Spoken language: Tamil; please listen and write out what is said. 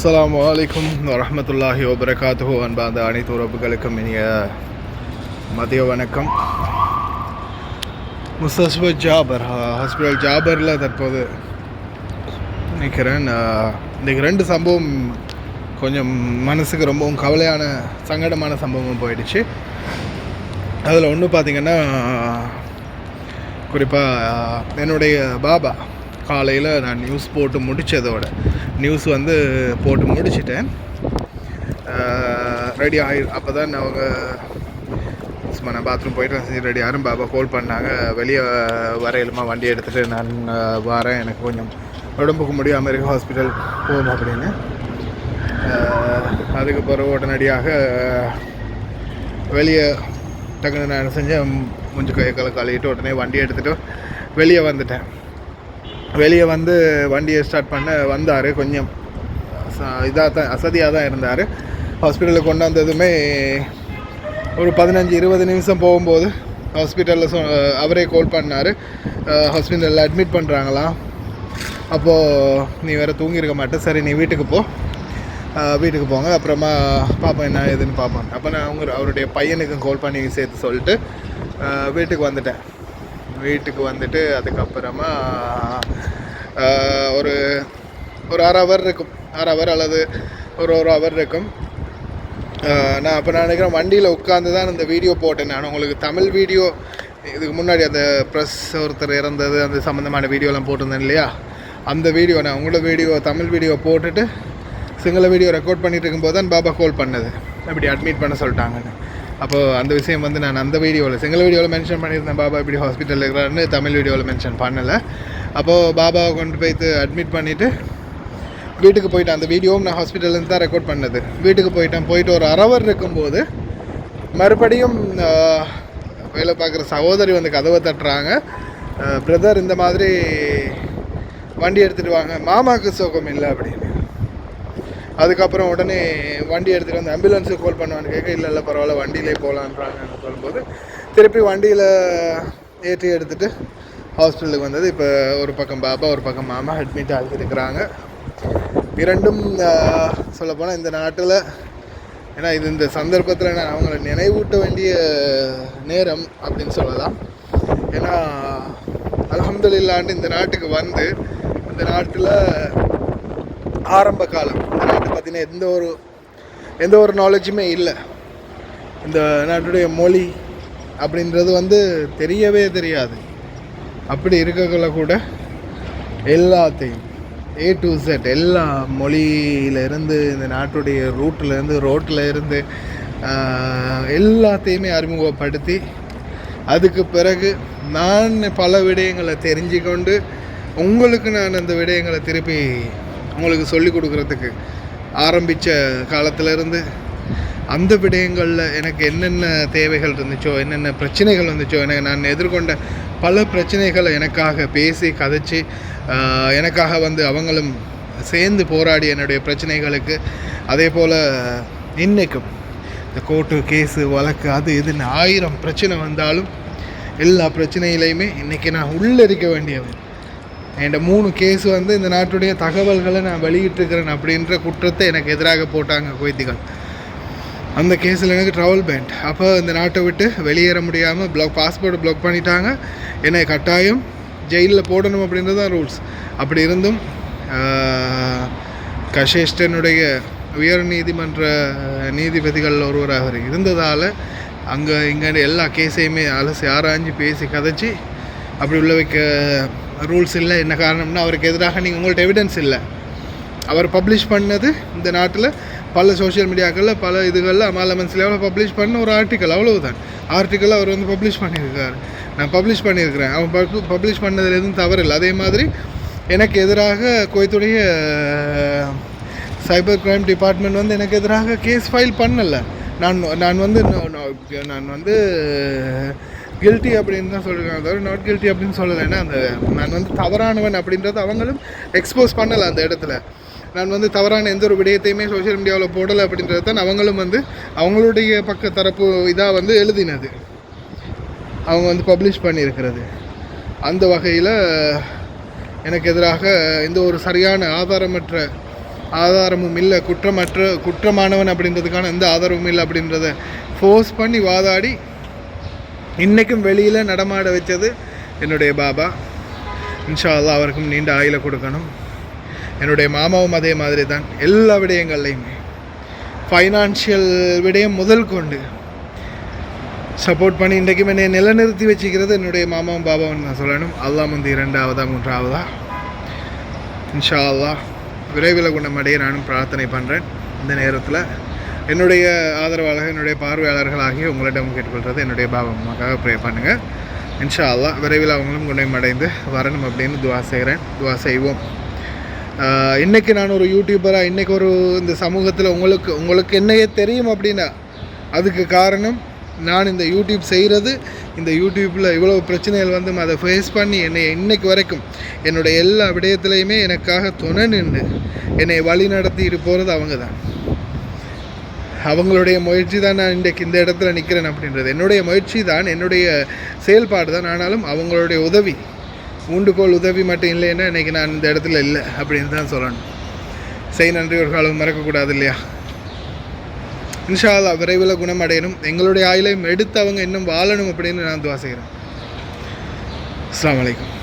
அஸ்ஸலாமு அலைக்கும் வரஹ்மத்துல்லாஹி வபரகாத்துஹு. அன்பார்ந்த அனைத்து உறவுகளுக்கும் இனிய மதிய வணக்கம். முஸ்தஸ்பா ஜாபர் ஹாஸ்பிட்டல் ஜாபரில் தற்போது நிற்கிறேன். இன்றைக்கி ரெண்டு சம்பவம் கொஞ்சம் மனசுக்கு ரொம்பவும் கவலையான சங்கடமான சம்பவம் போயிடுச்சு. அதில் ஒன்று பார்த்திங்கன்னா, குறிப்பாக என்னுடைய பாபா காலையில் நான் நியூஸ் போட்டு முடித்ததோட நியூஸ் போட்டு முடிச்சிட்டேன், ரெடி ஆகி அப்போ தான் அவங்க நான் பாத்ரூம் போயிட்டு ரெடி ஆகும். பாபா கால் பண்ணாங்க, வெளியே வரையிலுமா வண்டி எடுத்துகிட்டு நான் வரேன், எனக்கு கொஞ்சம் உடம்புக்கு முடியாமல் இருக்கு, ஹாஸ்பிட்டல் போகும் அப்படின்னு. அதுக்கு பிறகு உடனடியாக வெளியே டக்குன்னு நான் செஞ்சேன், மூஞ்சி கையை கழுவிட்டு உடனே வண்டி எடுத்துகிட்டு வெளியே வந்துட்டேன். வெளியே வண்டியை ஸ்டார்ட் பண்ண வந்தார். கொஞ்சம் இதாக தான் அசதியாக தான் இருந்தார். ஹாஸ்பிட்டலுக்கு கொண்டாந்ததுமே ஒரு 15-20 நிமிஷம் போகும்போது ஹாஸ்பிட்டலில் அவரே கால் பண்ணார், ஹாஸ்பிட்டலில் அட்மிட் பண்ணுறாங்களாம். அப்போது நீ வேறு தூங்கியிருக்க மாட்டேன், சரி நீ வீட்டுக்கு போங்க, அப்புறமா பார்ப்போம் என்ன ஏதுன்னு பார்ப்போம். அப்போ நான் அவருடைய பையனுக்கும் கால் பண்ணி சேர்த்து சொல்லிட்டு வீட்டுக்கு வந்துட்டேன். வீட்டுக்கு வந்துட்டு அதுக்கப்புறமா ஒரு அரை ஹவர் இருக்கும், அரை ஹவர் அல்லது ஒரு ஹவர் இருக்கும். நான் நினைக்கிறேன் வண்டியில் உட்காந்து தான் இந்த வீடியோ போட்டேன். நான் உங்களுக்கு தமிழ் வீடியோ இதுக்கு முன்னாடி அந்த ப்ரெஸ் ஒருத்தர் இறந்தது அந்த சம்மந்தமான வீடியோலாம் போட்டிருந்தேன் இல்லையா, அந்த வீடியோ நான் உங்களோட வீடியோ தமிழ் வீடியோ போட்டுட்டு சிங்கள வீடியோ ரெக்கார்ட் பண்ணிகிட்டு இருக்கும்போது தான் பாபா கால் பண்ணது, இப்படி அட்மிட் பண்ண சொல்லிட்டாங்கன்னு. அப்போது அந்த விஷயம் நான் அந்த வீடியோவில் சிங்கள வீடியோவில் மென்ஷன் பண்ணியிருந்தேன், பாபா இப்படி ஹாஸ்பிட்டலில் இருக்கிறாருன்னு. தமிழ் வீடியோவில் மென்ஷன் பண்ணலை. அப்போது பாபாவை கொண்டு போய்ட்டு அட்மிட் பண்ணிவிட்டு வீட்டுக்கு போயிட்டேன். அந்த வீடியோவும் நான் ஹாஸ்பிட்டல்லேருந்து தான் ரெக்கார்ட் பண்ணது. வீட்டுக்கு போயிட்டு ஒரு அரை ஹவர் இருக்கும்போது மறுபடியும் வேலை பார்க்குற சகோதரி கதவை தட்டுறாங்க, பிரதர் இந்த மாதிரி வண்டி எடுத்துகிட்டு வாங்க, மாமாவுக்கு சோகம் இல்லை அப்படின்னு. அதுக்கப்புறம் உடனே வண்டி எடுத்துகிட்டு ஆம்புலன்ஸுக்கு கால் பண்ணுவான்னு கேட்க, இல்லை பரவாயில்ல வண்டியிலே போகலான்றாங்கன்னு சொல்லும்போது திருப்பி வண்டியில் ஏற்றி எடுத்துகிட்டு ஹாஸ்பிட்டலுக்கு வந்தது. இப்போ ஒரு பக்கம் பாபா ஒரு பக்கம் மாமா அட்மிட் ஆகியிருக்கிறாங்க. இரண்டும் சொல்லப்போனால் இந்த நாட்டில், ஏன்னா இது இந்த சந்தர்ப்பத்தில் நான் அவங்கள நினைவூட்ட வேண்டிய நேரம் அப்படின்னு சொல்லலாம். ஏன்னா அல்ஹம்துலில்லாஹ் இந்த நாட்டுக்கு இந்த நாட்டில் ஆரம்ப காலம் இந்த நாட்டை பற்றின எந்த ஒரு நாலேஜுமே இல்லை. இந்த நாட்டுடைய மொழி அப்படின்றது தெரியவே தெரியாது. அப்படி இருக்கக்குள்ள கூட எல்லாத்தையும் A to Z எல்லா மொழியிலேருந்து இந்த நாட்டுடைய ரோட்டில் இருந்து எல்லாத்தையுமே அறிமுகப்படுத்தி, அதுக்கு பிறகு நான் பல விடயங்களை தெரிஞ்சுக்கொண்டு உங்களுக்கு நான் அந்த விடயங்களை திருப்பி உங்களுக்கு சொல்லிக் கொடுக்குறதுக்கு ஆரம்பித்த காலத்திலேருந்து அந்த விடயங்களில் எனக்கு என்னென்ன தேவைகள் இருந்துச்சோ, என்னென்ன பிரச்சனைகள் வந்துச்சோ, நான் எதிர்கொண்ட பல பிரச்சனைகளை எனக்காக பேசி கதைச்சி எனக்காக அவங்களும் சேர்ந்து போராடி என்னுடைய பிரச்சனைகளுக்கு, அதே போல் இன்றைக்கும் இந்த கோர்ட்டு கேஸு வழக்கு அது இதுன்னு 1000 பிரச்சனை வந்தாலும் எல்லா பிரச்சனையிலையுமே இன்றைக்கி நான் உள்ளிருக்க வேண்டியவன். என்கிட்ட 3 கேஸு இந்த நாட்டுடைய தகவல்களை நான் வெளியிட்டிருக்கிறேன் அப்படின்ற குற்றத்தை எனக்கு எதிராக போட்டாங்க குவைத்திகள். அந்த கேஸில் எனக்கு ட்ராவல் பேண்ட். அப்போ இந்த நாட்டை விட்டு வெளியேற முடியாமல் பாஸ்போர்ட்டை ப்ளாக் பண்ணிட்டாங்க. என்னை கட்டாயம் ஜெயிலில் போடணும் அப்படின்றது தான் ரூல்ஸ். அப்படி இருந்தும் கஷேஷ்டனுடைய உயர் நீதிமன்ற நீதிபதிகள் ஒருவராக இருந்ததால் இங்கே எல்லா கேஸையுமே அலசி ஆராய்ஞ்சு பேசி கதைச்சி அப்படி உள்ள வைக்க ரூல்ஸ் இல்லை. என்ன காரணம்னா, அவருக்கு எதிராக உங்கள்ட்ட எவிடன்ஸ் இல்லை. அவர் பப்ளிஷ் பண்ணது இந்த நாட்டில் பல சோஷியல் மீடியாக்களில் பல இதுகளில் அமாலமன்ஸ்லேயும் பப்ளிஷ் பண்ண ஒரு ஆர்டிக்கல், அவ்வளவுதான். ஆர்டிக்கல் அவர் பப்ளிஷ் பண்ணியிருக்காரு, நான் பப்ளிஷ் பண்ணியிருக்கிறேன். அவன் பப்ளிஷ் பண்ணதில் எதுவும் தவறு இல்லை. அதே மாதிரி எனக்கு எதிராக குவைத்துடைய சைபர் கிரைம் டிபார்ட்மெண்ட் எனக்கு எதிராக கேஸ் ஃபைல் பண்ணலை. நான் கில்ட்டி அப்படின்னு தான் சொல்லியிருக்காங்க, தவிர நாட் கில்ட்டி அப்படின்னு சொல்லலை. ஏன்னா நான் தவறானவன் அப்படின்றத அவங்களும் எக்ஸ்போஸ் பண்ணலை. அந்த இடத்துல நான் தவறான எந்த ஒரு விடயத்தையுமே சோஷியல் மீடியாவில் போடலை அப்படின்றது தான் அவங்களும் அவங்களுடைய பக்க தரப்பு இதாக எழுதினது, அவங்க பப்ளிஷ் பண்ணியிருக்கிறது. அந்த வகையில் எனக்கு எதிராக எந்த ஒரு சரியான ஆதாரமற்ற ஆதாரமும் இல்லை, குற்றமானவன் அப்படின்றதுக்கான எந்த ஆதாரமும் இல்லை அப்படின்றத ஃபோர்ஸ் பண்ணி வாதாடி இன்றைக்கும் வெளியில் நடமாட வச்சது என்னுடைய பாபா. இன்ஷா அல்லாஹ் அவருக்கும் நீண்ட ஆயுளை கொடுக்கணும். என்னுடைய மாமாவும் அதே மாதிரி தான். எல்லா விடயங்கள்லையுமே ஃபைனான்ஷியல் விடயம் முதல் கொண்டு சப்போர்ட் பண்ணி இன்றைக்கும் என்னை நிலைநிறுத்தி வச்சுக்கிறது என்னுடைய மாமாவும் பாபாவும் நான் சொல்லணும். அல்லாஹ் வந்து 2ஆவதா 3ஆவதா இன்ஷா அல்லாஹ் விரைவில் குணமடைய நானும் பிரார்த்தனை பண்ணுறேன். இந்த நேரத்தில் என்னுடைய ஆதரவாளர்கள், என்னுடைய பார்வையாளர்கள் ஆகிய உங்களிடம் கேட்டுக்கொள்கிறது என்னுடைய பாபா அம்மாக்காக ப்ரே பண்ணுங்கள். இன்ஷா அல்லாஹ் விரைவில் அவங்களும் குணமடைந்து வரணும் அப்படின்னு துவா செய்வோம். இன்றைக்கி நான் ஒரு யூடியூபராக, இன்றைக்கி ஒரு இந்த சமூகத்தில் உங்களுக்கு என்னையே தெரியும் அப்படின்னா அதுக்கு காரணம் நான் இந்த யூடியூப் செய்கிறது. இந்த யூடியூப்பில் இவ்வளோ பிரச்சனைகள் வந்து அதை ஃபேஸ் பண்ணி என்னை இன்னைக்கு வரைக்கும் என்னுடைய எல்லா விடயத்துலையுமே எனக்காக துணை நின்று என்னை வழி நடத்திட்டு போகிறது அவங்க தான். அவங்களுடைய முயற்சி தான் நான் இன்றைக்கு இந்த இடத்துல நிற்கிறேன் அப்படின்றது. என்னுடைய முயற்சி தான், என்னுடைய செயல்பாடு தான். ஆனாலும் அவங்களுடைய உதவி, ஊண்டுகோல் உதவி மட்டும் இல்லைன்னா இன்றைக்கி நான் இந்த இடத்துல இல்லை அப்படின்னு தான் சொல்லணும். நன்றி ஒரு காலம் மறக்கக்கூடாது இல்லையா? இன்ஷா அல்லாஹ் விரைவில் குணமடையணும், எங்களுடைய ஆயுளையும் எடுத்து அவங்க இன்னும் வாழணும் அப்படின்னு நான் துவா செய்கிறேன். அஸ்ஸலாமு அலைக்கும்.